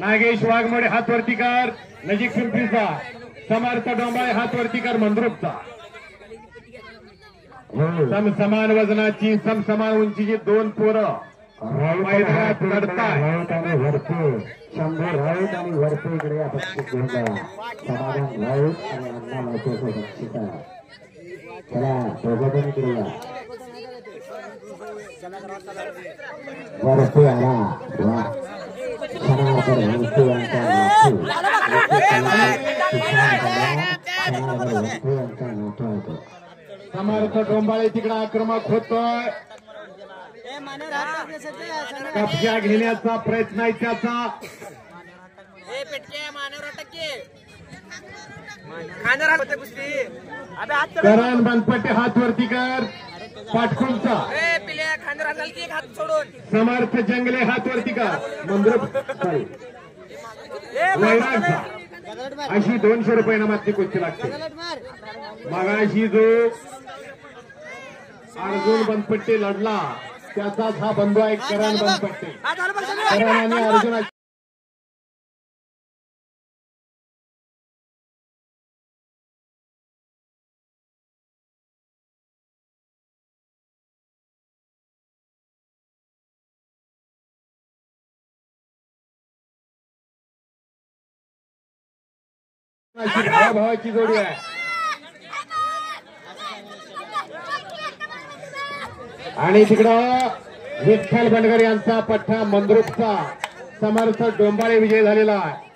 नागेश वाघमोडे हात वरती कर, नजीक पिंपरीचा. समर्थ डोंबाळे हात वरती कर, मंद्रुपचा. समान वजनाची समसमान उंचीची दोन पोरं मैदानात लढतायत. शंभर राऊत आणि वरते इकडे अपेक्षित घेऊन जा. समाधान राऊत आणि अण्णा महत्वाचं बक्षीस आहे. चला दोघं पण इकडे या. वरते आला वा सणावर वरते यांचा नातू. समर्थ डोंबाळे तिकडे आक्रमक होतोय. कब्जा घेण्याचा प्रयत्न आहे त्याचा. करण बनपट्टे हात वरती कर, पाटकुलचा. समर्थ जंगले हात वरती कर, मंद्रुप वैरागचा. अशी 200 रुपये नामातली कुस्ती लागते. मगाशी जो अर्जुन बनपट्टे लढला त्याचाच हा बंधू आहे करण बनपट्टे. करण आणि अर्जुन भावाची जोडी आहे. आणि तिकडं विठ्ठल बनगर यांचा पठ्ठा मंद्रुपचा. समर्थ डोंबाळे विजय झालेला आहे.